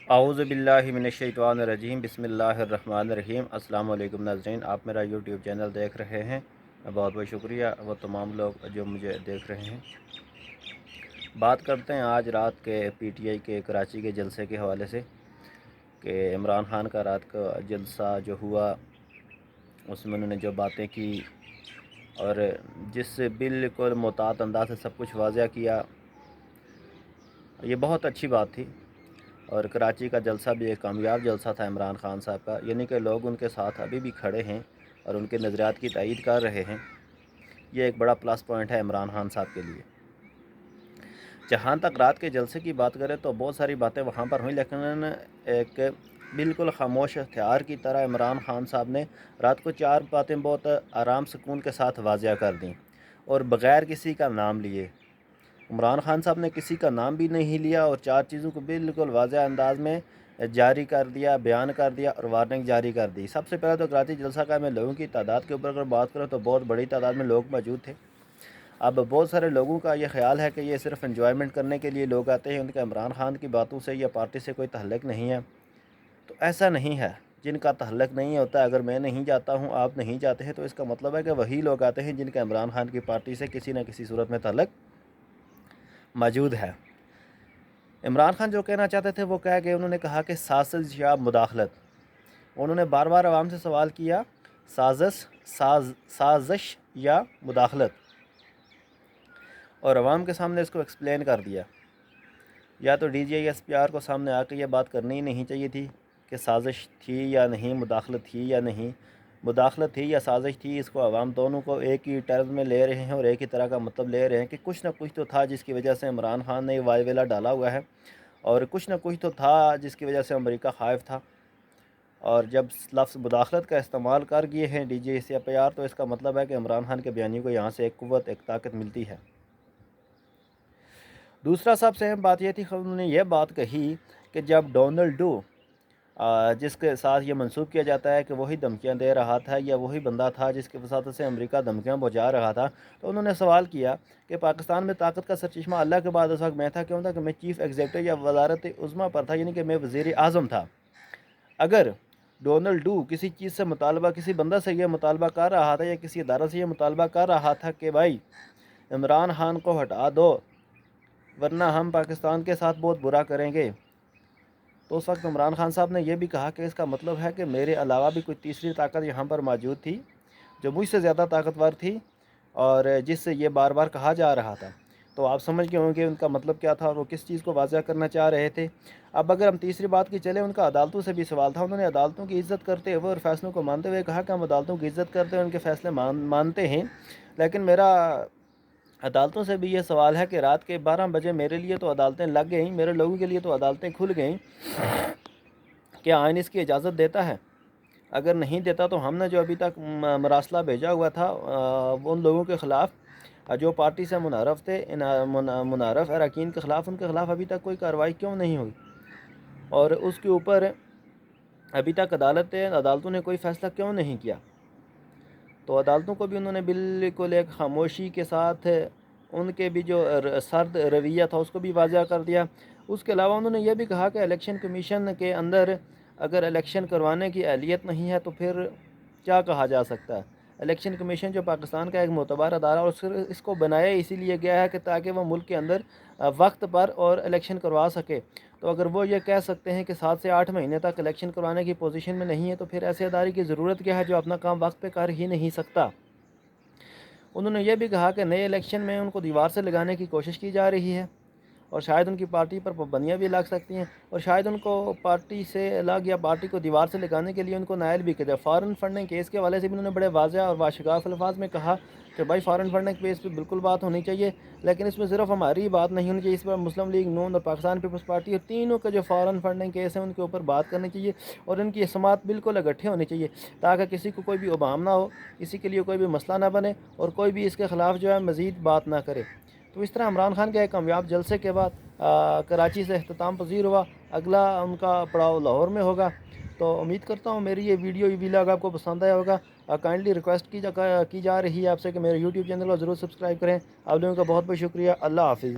اعوذ باللہ من الشیطان الرجیم، بسم اللہ الرحمن الرحیم۔ السلام علیکم ناظرین، آپ میرا یوٹیوب چینل دیکھ رہے ہیں، بہت بہت شکریہ وہ تمام لوگ جو مجھے دیکھ رہے ہیں۔ بات کرتے ہیں آج رات کے پی ٹی آئی کے کراچی کے جلسے کے حوالے سے کہ عمران خان کا رات کا جلسہ جو ہوا اس میں انہوں نے جو باتیں کی اور جس سے بالکل محتاط انداز سے سب کچھ واضح کیا، یہ بہت اچھی بات تھی۔ اور کراچی کا جلسہ بھی ایک کامیاب جلسہ تھا عمران خان صاحب کا، یعنی کہ لوگ ان کے ساتھ ابھی بھی کھڑے ہیں اور ان کے نظریات کی تائید کر رہے ہیں۔ یہ ایک بڑا پلس پوائنٹ ہے عمران خان صاحب کے لیے۔ جہاں تک رات کے جلسے کی بات کریں تو بہت ساری باتیں وہاں پر ہوئیں، لیکن ایک بالکل خاموش ہتھیار کی طرح عمران خان صاحب نے رات کو 4 باتیں بہت آرام سکون کے ساتھ واضح کر دیں اور بغیر کسی کا نام لیے۔ عمران خان صاحب نے کسی کا نام بھی نہیں لیا اور 4 چیزوں کو بالکل واضح انداز میں جاری کر دیا، بیان کر دیا اور وارننگ جاری کر دی۔ سب سے پہلے تو کراچی جلسہ کا میں لوگوں کی تعداد کے اوپر اگر بات کروں تو بہت بڑی تعداد میں لوگ موجود تھے۔ اب بہت سارے لوگوں کا یہ خیال ہے کہ یہ صرف انجوائمنٹ کرنے کے لیے لوگ آتے ہیں، ان کا عمران خان کی باتوں سے یا پارٹی سے کوئی تعلق نہیں ہے، تو ایسا نہیں ہے۔ جن کا تعلق نہیں ہوتا، اگر میں نہیں جاتا ہوں، آپ نہیں جاتے ہیں، تو اس کا مطلب ہے کہ وہی لوگ آتے ہیں جن کا عمران خان کی پارٹی سے کسی نہ کسی صورت میں تعلق موجود ہے۔ عمران خان جو کہنا چاہتے تھے وہ کہہ گئے، انہوں نے کہا کہ سازش یا مداخلت۔ انہوں نے بار بار عوام سے سوال کیا سازش یا مداخلت، اور عوام کے سامنے اس کو ایکسپلین کر دیا۔ یا تو D G I S P R کو سامنے آ کے یہ بات کرنی ہی نہیں چاہیے تھی کہ سازش تھی یا نہیں، مداخلت تھی یا نہیں۔ مداخلت تھی یا سازش تھی، اس کو عوام دونوں کو ایک ہی ٹرم میں لے رہے ہیں اور ایک ہی طرح کا مطلب لے رہے ہیں کہ کچھ نہ کچھ تو تھا جس کی وجہ سے عمران خان نے وائی ویلا ڈالا ہوا ہے، اور کچھ نہ کچھ تو تھا جس کی وجہ سے امریکہ خائف تھا۔ اور جب لفظ مداخلت کا استعمال کر گئے ہیں D G I S P R, تو اس کا مطلب ہے کہ عمران خان کے بیانی کو یہاں سے ایک قوت، ایک طاقت ملتی ہے۔ دوسرا سب سے اہم بات یہ تھی، انہوں نے یہ بات کہی کہ جب ڈونلڈ ڈو، جس کے ساتھ یہ منسوب کیا جاتا ہے کہ وہی دھمکیاں دے رہا تھا یا وہی بندہ تھا جس کی وساطت سے امریکہ دھمکیاں پہنچا رہا تھا، تو انہوں نے سوال کیا کہ پاکستان میں طاقت کا سرچشمہ اللہ کے بعد اس وقت میں تھا، کیوں تھا کہ میں چیف ایگزیکٹو یا وزارت عظمیٰ پر تھا، یعنی کہ میں وزیر اعظم تھا۔ اگر ڈونلڈ ڈو کسی چیز سے مطالبہ، کسی بندہ سے یہ مطالبہ کر رہا تھا یا کسی ادارہ سے یہ مطالبہ کر رہا تھا کہ بھائی عمران خان کو ہٹا دو ورنہ ہم پاکستان کے ساتھ بہت برا کریں گے، تو اس وقت عمران خان صاحب نے یہ بھی کہا کہ اس کا مطلب ہے کہ میرے علاوہ بھی کوئی تیسری طاقت یہاں پر موجود تھی جو مجھ سے زیادہ طاقتور تھی اور جس سے یہ بار بار کہا جا رہا تھا۔ تو آپ سمجھ گئے ہوں گے ان کا مطلب کیا تھا اور وہ کس چیز کو واضح کرنا چاہ رہے تھے۔ اب اگر ہم تیسری بات کی چلیں، ان کا عدالتوں سے بھی سوال تھا۔ انہوں نے عدالتوں کی عزت کرتے ہوئے اور فیصلوں کو مانتے ہوئے کہا کہ ہم عدالتوں کی عزت کرتے ہیں، ان کے فیصلے مانتے ہیں، لیکن میرا عدالتوں سے بھی یہ سوال ہے کہ رات کے 12 بجے میرے لیے تو عدالتیں لگ گئیں، میرے لوگوں کے لیے تو عدالتیں کھل گئیں، کیا آئین اس کی اجازت دیتا ہے؟ اگر نہیں دیتا تو ہم نے جو ابھی تک مراسلہ بھیجا ہوا تھا ان لوگوں کے خلاف جو پارٹی سے منحرف تھے، منحرف اراکین کے خلاف، ان کے خلاف ابھی تک کوئی کارروائی کیوں نہیں ہوئی؟ اور اس کے اوپر ابھی تک عدالتوں نے کوئی فیصلہ کیوں نہیں کیا؟ تو عدالتوں کو بھی انہوں نے بالکل ایک خاموشی کے ساتھ ان کے بھی جو سرد رویہ تھا اس کو بھی واضح کر دیا۔ اس کے علاوہ انہوں نے یہ بھی کہا کہ الیکشن کمیشن کے اندر اگر الیکشن کروانے کی اہلیت نہیں ہے تو پھر کیا کہا جا سکتا ہے؟ الیکشن کمیشن جو پاکستان کا ایک معتبر ادارہ، اور اس کو بنایا اسی لیے گیا ہے کہ تاکہ وہ ملک کے اندر وقت پر اور الیکشن کروا سکے۔ تو اگر وہ یہ کہہ سکتے ہیں کہ 7 سے 8 مہینے تک الیکشن کروانے کی پوزیشن میں نہیں ہے، تو پھر ایسے ادارے کی ضرورت کیا ہے جو اپنا کام وقت پہ کر ہی نہیں سکتا؟ انہوں نے یہ بھی کہا کہ نئے الیکشن میں ان کو دیوار سے لگانے کی کوشش کی جا رہی ہے اور شاید ان کی پارٹی پر پابندیاں بھی لگ سکتی ہیں، اور شاید ان کو پارٹی سے الگ یا پارٹی کو دیوار سے لگانے کے لیے ان کو نائل بھی کیا جائے۔ فارن فنڈنگ کیس کے حوالے سے بھی انہوں نے بڑے واضح اور باشگاف الفاظ میں کہا کہ بھائی فارن فنڈنگ کیس پہ بالکل بات ہونی چاہیے، لیکن اس میں صرف ہماری بات نہیں ہونی چاہیے، اس پر مسلم لیگ نون اور پاکستان پیپلز پارٹی اور تینوں کے جو فارن فنڈنگ کیس ہیں ان کے اوپر بات کرنی چاہیے، اور ان کی سماعت بالکل اکٹھے ہونی چاہیے تاکہ کسی کو کوئی بھی ابہام نہ ہو، کسی کے لیے کوئی بھی مسئلہ نہ بنے اور کوئی بھی اس کے خلاف جو ہے مزید بات نہ کرے۔ تو اس طرح عمران خان کے ایک کامیاب جلسے کے بعد کراچی سے اختتام پذیر ہوا، اگلا ان کا پڑاؤ لاہور میں ہوگا۔ تو امید کرتا ہوں میری یہ ویڈیو، یہ ویلاگ آپ کو پسند آیا ہوگا۔ کائنڈلی ریکویسٹ کی جا رہی ہے آپ سے کہ میرے یوٹیوب چینل کو ضرور سبسکرائب کریں۔ آپ لوگوں کا بہت بہت شکریہ۔ اللہ حافظ۔